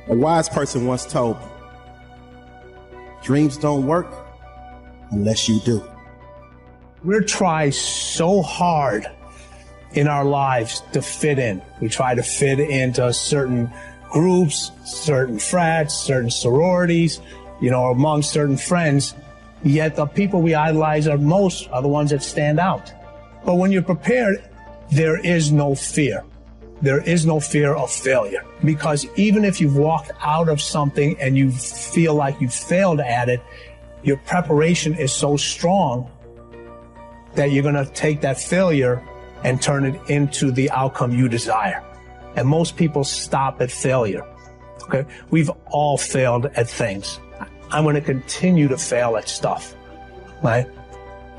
A wise person once told me, dreams don't work unless you do. We try so hard in our lives to fit in. We try to fit into certain groups, certain frats, certain sororities, among certain friends. Yet the people we idolize are the ones that stand out. But when you're prepared, there is no fear. There is no fear of failure. Because even if you've walked out of something and you feel like you failed at it, your preparation is so strong that you're going to take that failure and turn it into the outcome you desire. And most people stop at failure. Okay? We've all failed at things. I'm going to continue to fail at stuff. Right?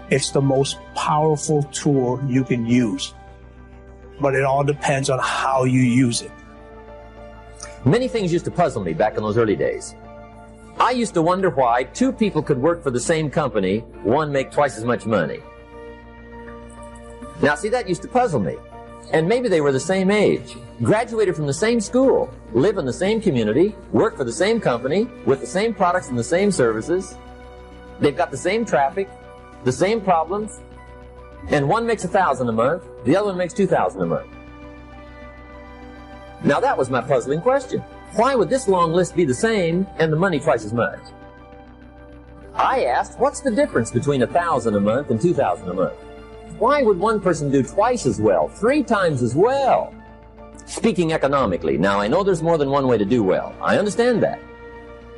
It's the most powerful tool you can use. But it all depends on how you use it. Many things used to puzzle me back in those early days. I used to wonder why two people could work for the same company, one make twice as much money. Now, see, that used to puzzle me. And maybe they were the same age, graduated from the same school, live in the same community, work for the same company, with the same products and the same services. They've got the same traffic, the same problems, and one makes $1,000 a month, the other one makes $2,000 a month. Now that was my puzzling question. Why would this long list be the same and the money twice as much? I asked, what's the difference between $1,000 a month and $2,000 a month? Why would one person do twice as well, 3 times as well? Speaking economically, now I know there's more than one way to do well. I understand that.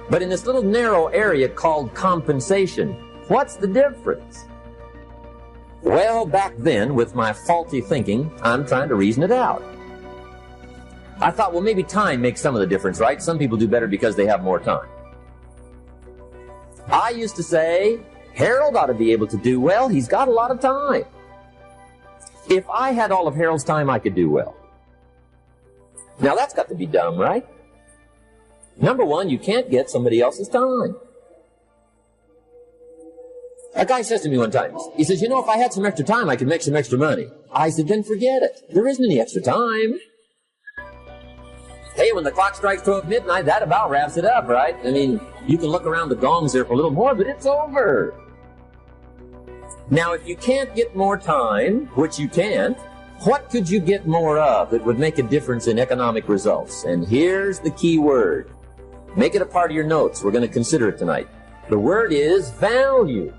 But in this little narrow area called compensation, what's the difference? Well, back then, with my faulty thinking, I'm trying to reason it out. I thought, well, maybe time makes some of the difference, right? Some people do better because they have more time. I used to say, Harold ought to be able to do well. He's got a lot of time. If I had all of Harold's time, I could do well. Now, that's got to be dumb, right? Number one, you can't get somebody else's time. A guy says to me one time, he says, if I had some extra time, I could make some extra money. I said, then forget it. There isn't any extra time. Hey, when the clock strikes 12 midnight, that about wraps it up, right? I mean, you can look around the gongs there for a little more, but it's over. Now, if you can't get more time, which you can't, what could you get more of that would make a difference in economic results? And here's the key word. Make it a part of your notes. We're going to consider it tonight. The word is value.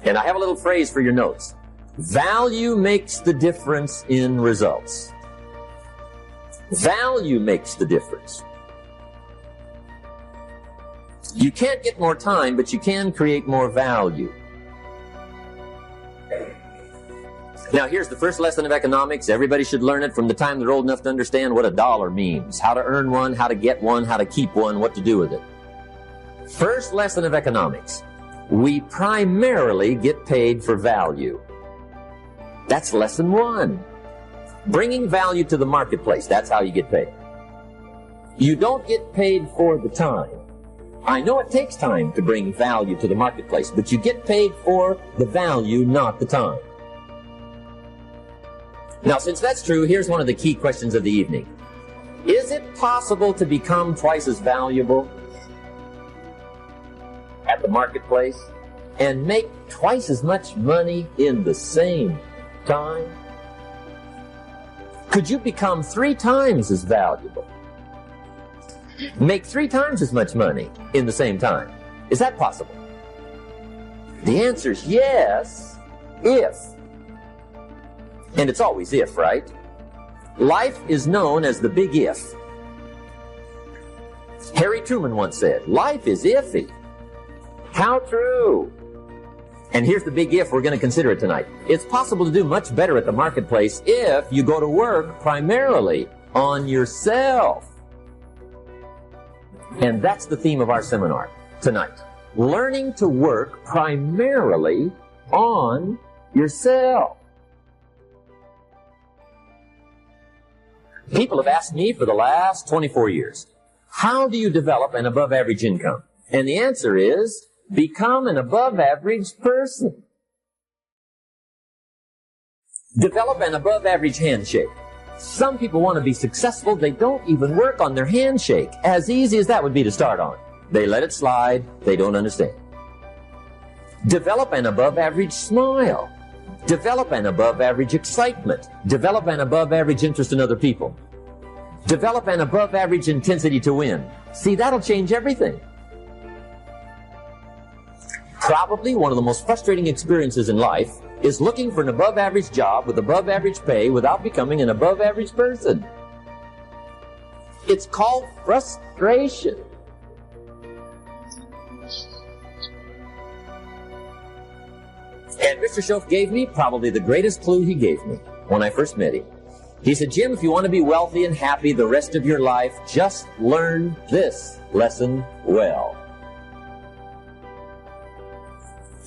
And I have a little phrase for your notes. Value makes the difference in results. Value makes the difference. You can't get more time, but you can create more value. Now, here's the first lesson of economics. Everybody should learn it from the time they're old enough to understand what a dollar means, how to earn one, how to get one, how to keep one, what to do with it. First lesson of economics. We primarily get paid for value. That's lesson 1. Bringing value to the marketplace, that's how you get paid. You don't get paid for the time. I know it takes time to bring value to the marketplace, but you get paid for the value, not the time. Now, since that's true, here's one of the key questions of the evening. Is it possible to become twice as valuable at the marketplace and make twice as much money in the same time? Could you become 3 times as valuable? Make 3 times as much money in the same time? Is that possible? The answer is yes, if. And it's always if, right? Life is known as the big if. Harry Truman once said, life is iffy. How true. And here's the big if we're going to consider it tonight. It's possible to do much better at the marketplace if you go to work primarily on yourself. And that's the theme of our seminar tonight. Learning to work primarily on yourself. People have asked me for the last 24 years, how do you develop an above-average income? And the answer is, become an above-average person. Develop an above-average handshake. Some people want to be successful. They don't even work on their handshake. As easy as that would be to start on. They let it slide. They don't understand. Develop an above-average smile. Develop an above-average excitement. Develop an above-average interest in other people. Develop an above-average intensity to win. See, that'll change everything. Probably one of the most frustrating experiences in life is looking for an above-average job with above-average pay without becoming an above-average person. It's called frustration. And Mr. Shoaff gave me probably the greatest clue he gave me when I first met him. He said, Jim, if you want to be wealthy and happy the rest of your life, just learn this lesson well.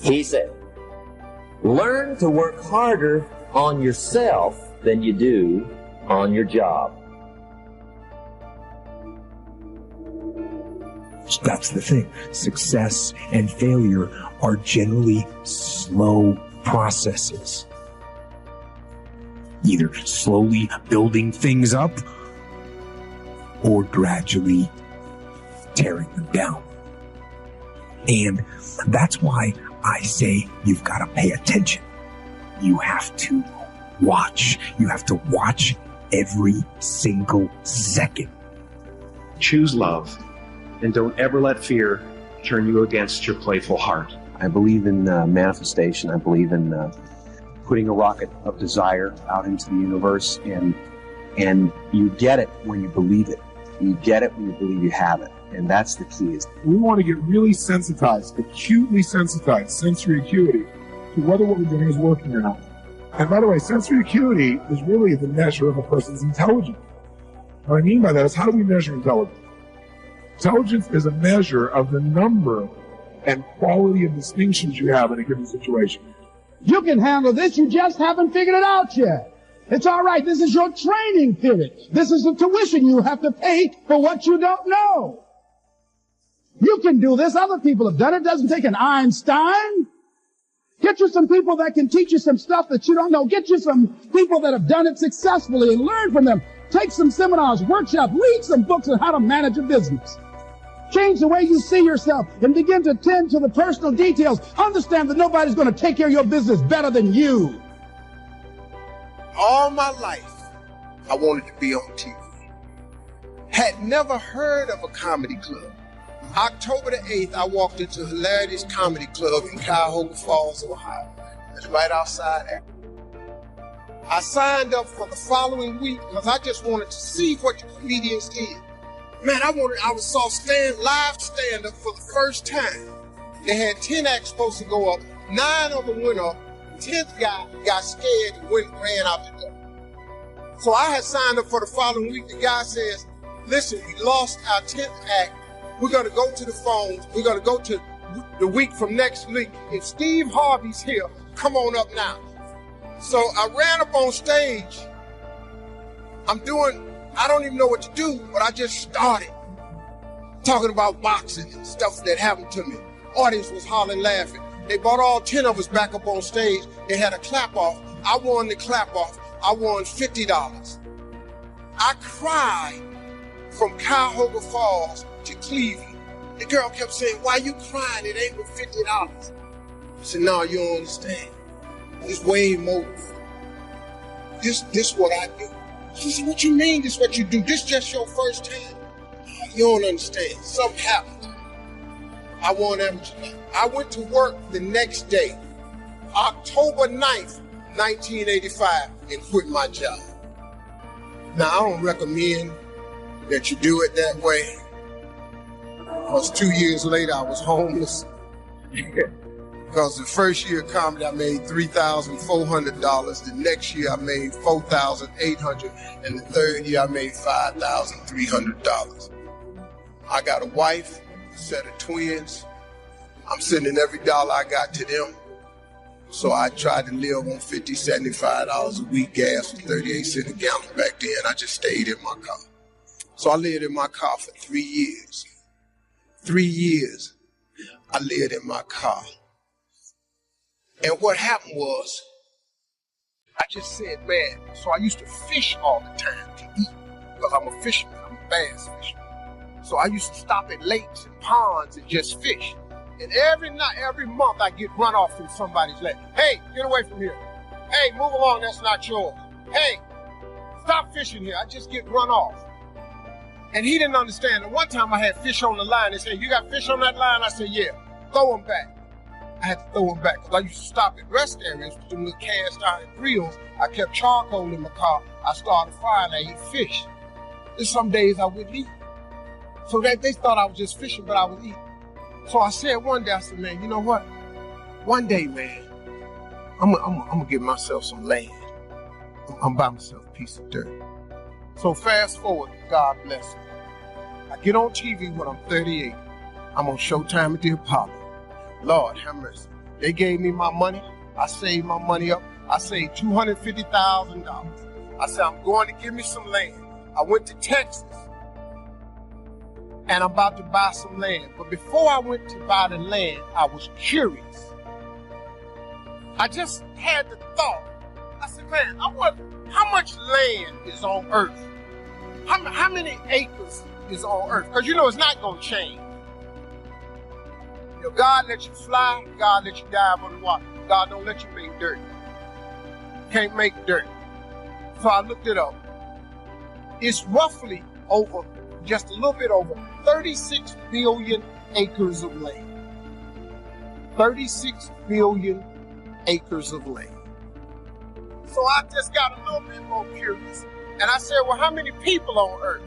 He said, learn to work harder on yourself than you do on your job. That's the thing. Success and failure are generally slow processes. Either slowly building things up or gradually tearing them down. And that's why I say you've got to pay attention. You have to watch. You have to watch every single second. Choose love, and don't ever let fear turn you against your playful heart. I believe in manifestation. I believe in putting a rocket of desire out into the universe, and you get it when you believe it. You get it when you believe you have it, and that's the key. We want to get really sensitized, acutely sensitized, sensory acuity, to whether what we're doing is working or not. And by the way, sensory acuity is really the measure of a person's intelligence. What I mean by that is, how do we measure intelligence? Intelligence is a measure of the number and quality of distinctions you have in a given situation. You can handle this, you just haven't figured it out yet. It's all right, this is your training period. This is the tuition you have to pay for what you don't know. You can do this, other people have done it. It doesn't take an Einstein. Get you some people that can teach you some stuff that you don't know. Get you some people that have done it successfully and learn from them. Take some seminars, workshops, read some books on how to manage a business. Change the way you see yourself and begin to tend to the personal details. Understand that nobody's going to take care of your business better than you. All my life, I wanted to be on TV. Had never heard of a comedy club. October the 8th, I walked into Hilarity's Comedy Club in Cuyahoga Falls, Ohio. It's right outside there. I signed up for the following week because I just wanted to see what the comedians did. Man, I saw live stand-up for the first time. They had 10 acts supposed to go up. 9 of them went up. 10th guy got scared and ran out the door. So I had signed up for the following week. The guy says, listen, we lost our 10th act. We're going to go to the phones. We're going to go to the week from next week. If Steve Harvey's here, come on up now. So I ran up on stage. I don't even know what to do, but I just started talking about boxing and stuff that happened to me. Audience was hollering, laughing. They brought all 10 of us back up on stage. They had a clap off. I won the clap off. I won $50. I cried from Cuyahoga Falls to Cleveland. The girl kept saying, why you crying? It ain't but $50. I said, no, you don't understand. It's way more. This what I do. She said, what you mean this what you do? This just your first time. You don't understand. Something happened. I won amateur. I went to work the next day, October 9th, 1985, and quit my job. Now, I don't recommend that you do it that way, because 2 years later, I was homeless. Because the first year of comedy, I made $3,400. The next year, I made $4,800. And the third year, I made $5,300. I got a wife, a set of twins. I'm sending every dollar I got to them. So I tried to live on $50, $75 a week, gas was 38 cents a gallon back then. I just stayed in my car. So I lived in my car for 3 years. 3 years, I lived in my car. And what happened was, I just said, man, so I used to fish all the time to eat because I'm a fisherman. I'm a bass fisherman. So I used to stop at lakes and ponds and just fish. And every month I get run off from somebody's lake. Hey, get away from here. Hey, move along, that's not yours. Hey, stop fishing here. I just get run off. And he didn't understand. And one time I had fish on the line. They said, you got fish on that line? I said, yeah. Throw them back. I had to throw them back because I used to stop at rest areas with them little cast iron grills. I kept charcoal in my car. I started a fire and I ate fish. There's some days I wouldn't eat. So they thought I was just fishing, but I was eating. So I said one day, I said, man, you know what? One day, man, I'm gonna give myself some land. I'm buy myself a piece of dirt. So fast forward, God bless me. I get on TV when I'm 38. I'm on Showtime at the Apollo. Lord have mercy. They gave me my money. I saved my money up. I saved $250,000. I said, I'm going to give me some land. I went to Texas and I'm about to buy some land. But before I went to buy the land, I was curious. I just had the thought. I said, man, I wonder how much land is on earth? How many acres is on earth? Because you know it's not going to change. You know, God let you fly, God let you dive on the water. God don't let you make dirt. Can't make dirt. So I looked it up. It's roughly over, just a little bit over 36 billion acres of land. 36 billion acres of land. So I just got a little bit more curious. And I said, well, how many people on earth?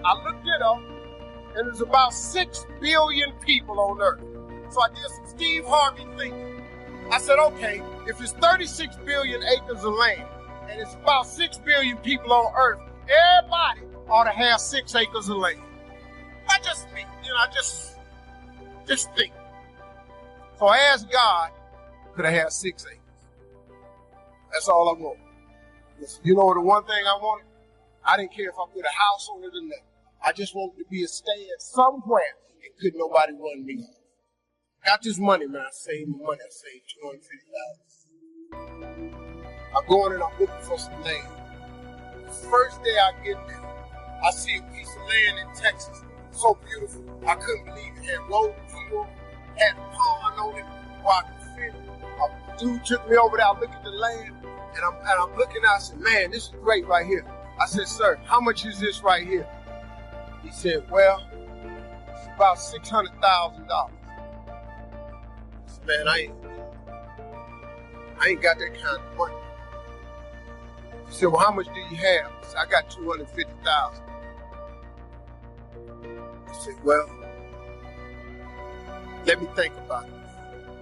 I looked it up, and there's about 6 billion people on earth. So I did some Steve Harvey thinking. I said, okay, if it's 36 billion acres of land, and it's about 6 billion people on earth, everybody ought to have 6 acres of land. I just think, I just think. So I asked God, could I have 6 acres? That's all I want. You know the one thing I wanted? I didn't care if I put a house on it or not. I just wanted to be a stand somewhere and couldn't nobody run me off. Got this money, man. I saved my money. I saved $250,000. I'm going and I'm looking for some land. The first day I get there, I see a piece of land in Texas. So beautiful. I couldn't believe it. Had rolling hills, had a pond on it, where I could fit. A dude took me over there. I look at the land, and I'm looking out. I said, man, this is great right here. I said, sir, how much is this right here? He said, well, it's about $600,000. I said, man, I ain't got that kind of money. He said, well, how much do you have? I said, I got $250,000. I said, well, let me think about it.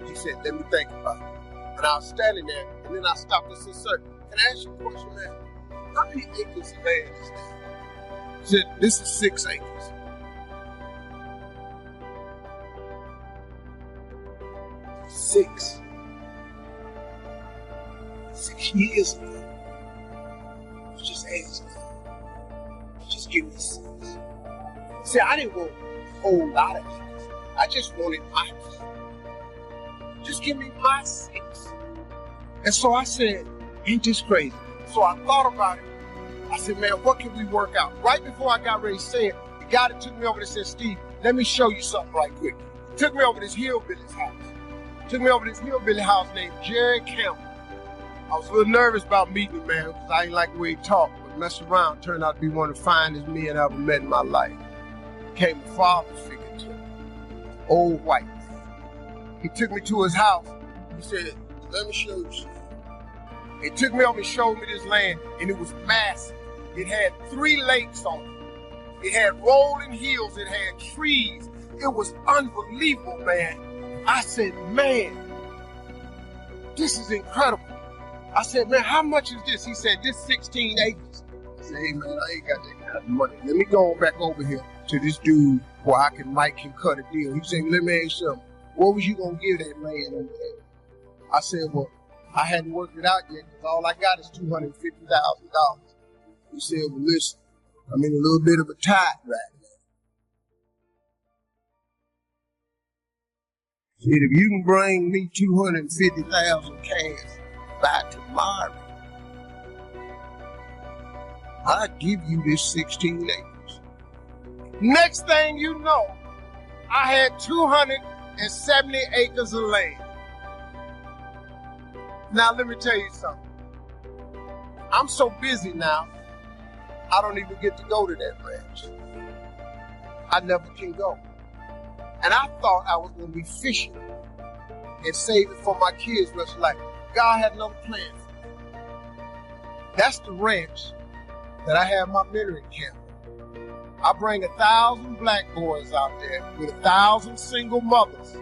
He said, let me think about it. And I was standing there, and then I stopped and said, sir, can I ask you a question, man? How many acres of land is this? He said, this is 6 acres. Six years ago, I was just asking, just give me 6. See, I didn't want a whole lot of acres. I just wanted my key. Just give me my 6. And so I said, ain't this crazy? So I thought about it. I said, man, what can we work out? Right before I got ready to say it, the guy that took me over there said, Steve, let me show you something right quick. He took me over to this hillbilly's house. Took me over to this hillbilly house named Jerry Campbell. I was a little nervous about meeting him, man, because I ain't like the way he talked, but messed around, turned out to be one of the finest men I ever met in my life. Became a father figure to me. Old white man. He took me to his house. He said, let me show you something. He took me over and showed me this land, and it was massive. It had 3 lakes on it. It had rolling hills. It had trees. It was unbelievable, man. I said, man, this is incredible. I said, man, how much is this? He said, this 16 acres. I said, hey, man, I ain't got that kind of money. Let me go back over here to this dude where Mike can cut a deal. He said, let me ask you something. What was you going to give that land over there? I said, well, I hadn't worked it out yet because all I got is $250,000. He said, well, listen, I'm in a little bit of a tight right now. He said, if you can bring me $250,000 cash by tomorrow, I give you this 16 acres. Next thing you know, I had 270 acres of land. Now let me tell you something. I'm so busy now, I don't even get to go to that ranch. I never can go. And I thought I was going to be fishing and save it for my kids' rest of life. God had another plan for me. That's the ranch that I have my mentoring camp. I bring 1,000 black boys out there with 1,000 single mothers.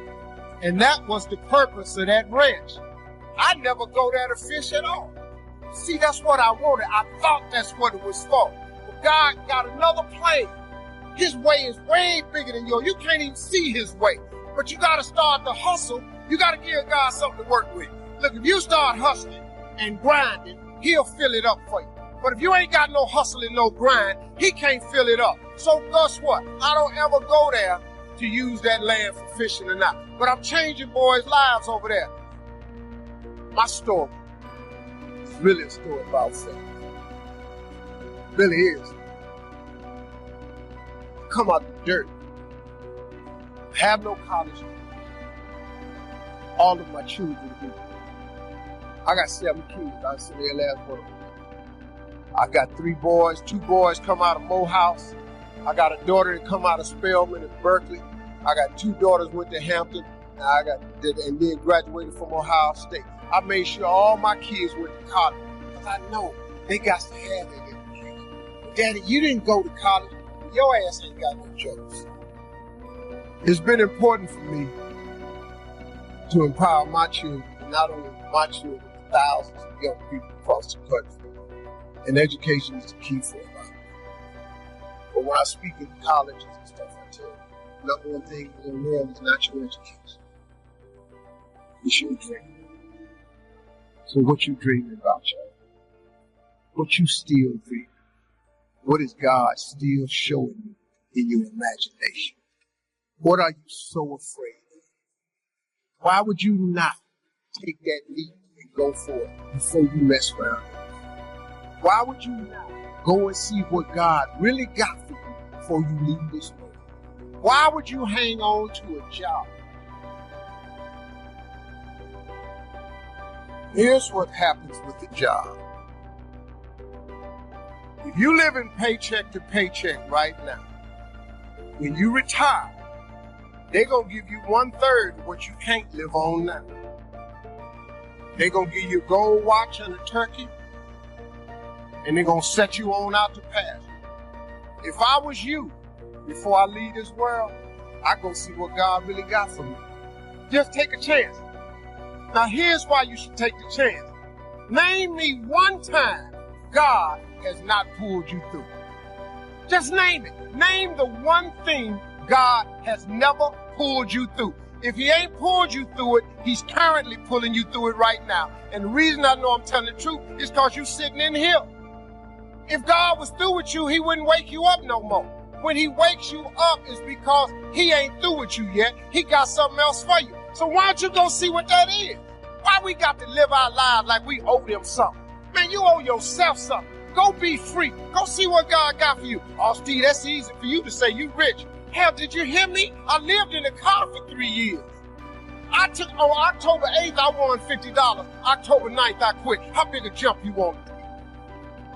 And that was the purpose of that ranch. I never go there to fish at all. See, that's what I wanted. I thought that's what it was for. But God got another plan. His way is way bigger than yours. You can't even see his way. But you got to start to hustle. You got to give God something to work with. Look, if you start hustling and grinding, he'll fill it up for you. But if you ain't got no hustle and no grind, he can't fill it up. So guess what? I don't ever go there to use that land for fishing or not. But I'm changing boys' lives over there. My story is really a story about faith. It really is. Come out the dirt. Have no college. All of my children do. I got 7 kids. I said their last word. I got 3 boys. 2 boys come out of Morehouse. I got a daughter that come out of Spelman and Berkeley. I got 2 daughters went to Hampton. And then graduated from Ohio State. I made sure all my kids went to college because I know they got to have that education. Daddy, you didn't go to college. Your ass ain't got no jokes. It's been important for me to empower my children, and not only my children, but thousands of young people across the country. And education is the key for a lot. But when I speak in colleges and stuff, I tell you, number one thing in the world is not your education. It's your dream. So what you dreaming about, y'all? What you still dreaming? What is God still showing you in your imagination? What are you so afraid of? Why would you not take that leap and go for it before you mess around? Why would you not go and see what God really got for you before you leave this world? Why would you hang on to a job? Here's what happens with the job. If you live in paycheck to paycheck right now, when you retire, they're going to give you 1/3 of what you can't live on now. They're going to give you a gold watch and a turkey, and they're going to set you on out to pasture. If I was you, before I leave this world, I'd go see what God really got for me. Just take a chance. Now here's why you should take the chance. Name me one time God has not pulled you through. Just name it. Name the one thing God has never pulled you through. If he ain't pulled you through it, he's currently pulling you through it right now. And the reason I know I'm telling the truth is because you're sitting in here. If God was through with you, he wouldn't wake you up no more. When he wakes you up, it's because he ain't through with you yet. He got something else for you. So why don't you go see what that is? Why we got to live our lives like we owe them something? Man, you owe yourself something. Go be free. Go see what God got for you. Osteen, that's easy for you to say. You rich. Hell, did you hear me? I lived in a car for 3 years. On October 8th, I won $50. October 9th, I quit. How big a jump you want?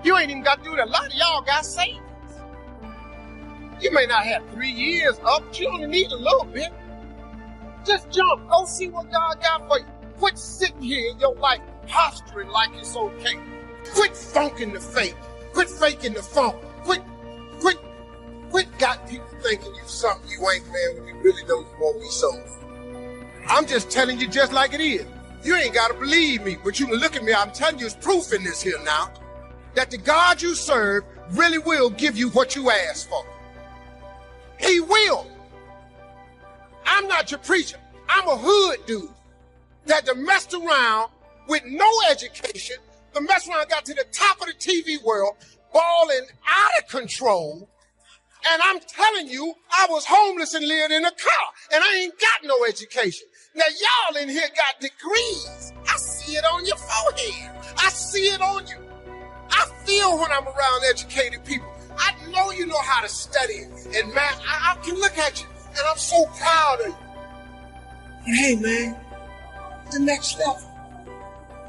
You ain't even got to do that. A lot of y'all got savings. You may not have 3 years up, but you only need a little bit. Just jump. Go see what God got for you. Quit sitting here in your life posturing like it's okay. Quit funking the fake. Quit faking the funk. Quit got people thinking you something you ain't, man, when you really don't want me something. I'm just telling you just like it is. You ain't got to believe me, but you can look at me. I'm telling you, there's proof in this here now that the God you serve really will give you what you ask for. He will. I'm not your preacher. I'm a hood dude that messed around with no education, messed around, got to the top of the TV world, balling out of control. And I'm telling you, I was homeless and lived in a car, and I ain't got no education. Now, y'all in here got degrees. I see it on your forehead. I see it on you. I feel when I'm around educated people. I know you know how to study and math. I can look at you, and I'm so proud of you. But hey, man, the next level.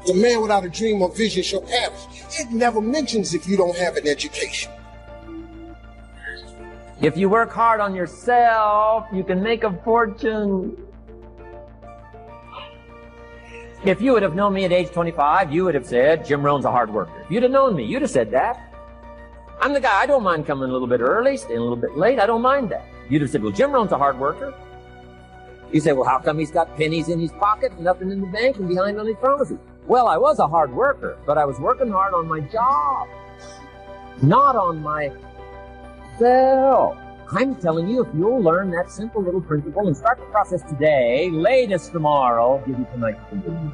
The man without a dream or vision shall perish. It never mentions if you don't have an education. If you work hard on yourself, you can make a fortune. If you would have known me at age 25, you would have said, Jim Rohn's a hard worker. If you'd have known me, you'd have said that. I'm the guy, I don't mind coming a little bit early, staying a little bit late, I don't mind that. You'd have said, well, Jim Rohn's a hard worker. You say, well, how come he's got pennies in his pocket and nothing in the bank and behind on his promises? Well, I was a hard worker, but I was working hard on my job, not on myself. I'm telling you, if you'll learn that simple little principle and start the process today, latest tomorrow, give you tonight to do.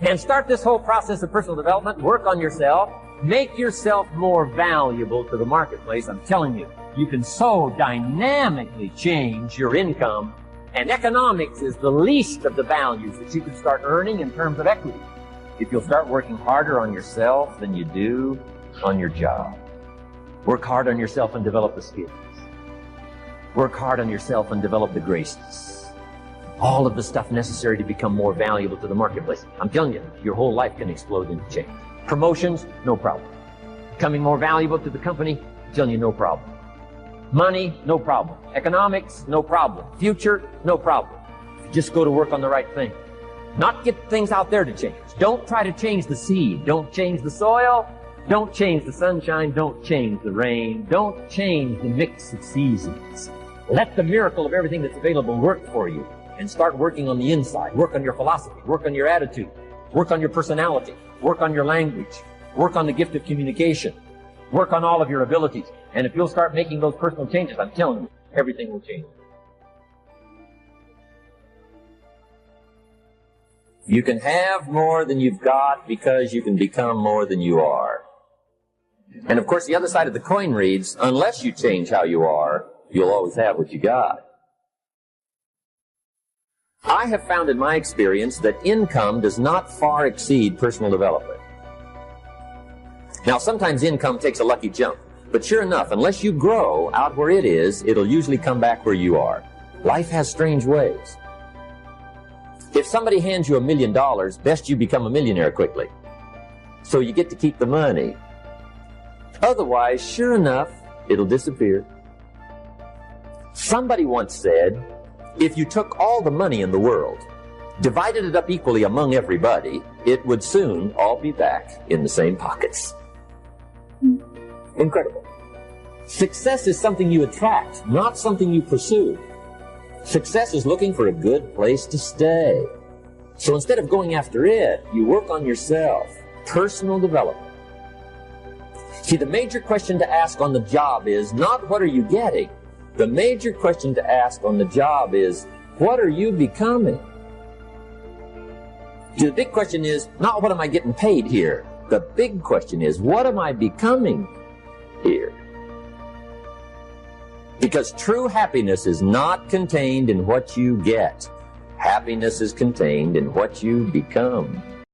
And start this whole process of personal development, work on yourself, make yourself more valuable to the marketplace. I'm telling you, you can so dynamically change your income, and economics is the least of the values that you can start earning in terms of equity if you'll start working harder on yourself than you do on your job. Work hard on yourself and develop the skills. Work hard on yourself and develop the graces. All of the stuff necessary to become more valuable to the marketplace. I'm telling you, your whole life can explode into change. Promotions, no problem. Becoming more valuable to the company, I'm telling you, no problem. Money, no problem. Economics, no problem. Future, no problem. Just go to work on the right thing. Not get things out there to change. Don't try to change the seed. Don't change the soil. Don't change the sunshine. Don't change the rain. Don't change the mix of seasons. Let the miracle of everything that's available work for you, and start working on the inside. Work on your philosophy. Work on your attitude. Work on your personality. Work on your language. Work on the gift of communication. Work on all of your abilities. And if you'll start making those personal changes, I'm telling you, everything will change. You can have more than you've got because you can become more than you are. And of course, the other side of the coin reads, unless you change how you are, you'll always have what you got. I have found in my experience that income does not far exceed personal development. Now, sometimes income takes a lucky jump, but sure enough, unless you grow out where it is, it'll usually come back where you are. Life has strange ways. If somebody hands you $1 million, best you become a millionaire quickly, so you get to keep the money. Otherwise, sure enough, it'll disappear. Somebody once said, if you took all the money in the world, divided it up equally among everybody, it would soon all be back in the same pockets. Incredible. Success is something you attract, not something you pursue. Success is looking for a good place to stay. So instead of going after it, you work on yourself. Personal development. See, the major question to ask on the job is not what are you getting? The major question to ask on the job is, what are you becoming? The big question is not what am I getting paid here? The big question is, what am I becoming here? Because true happiness is not contained in what you get. Happiness is contained in what you become.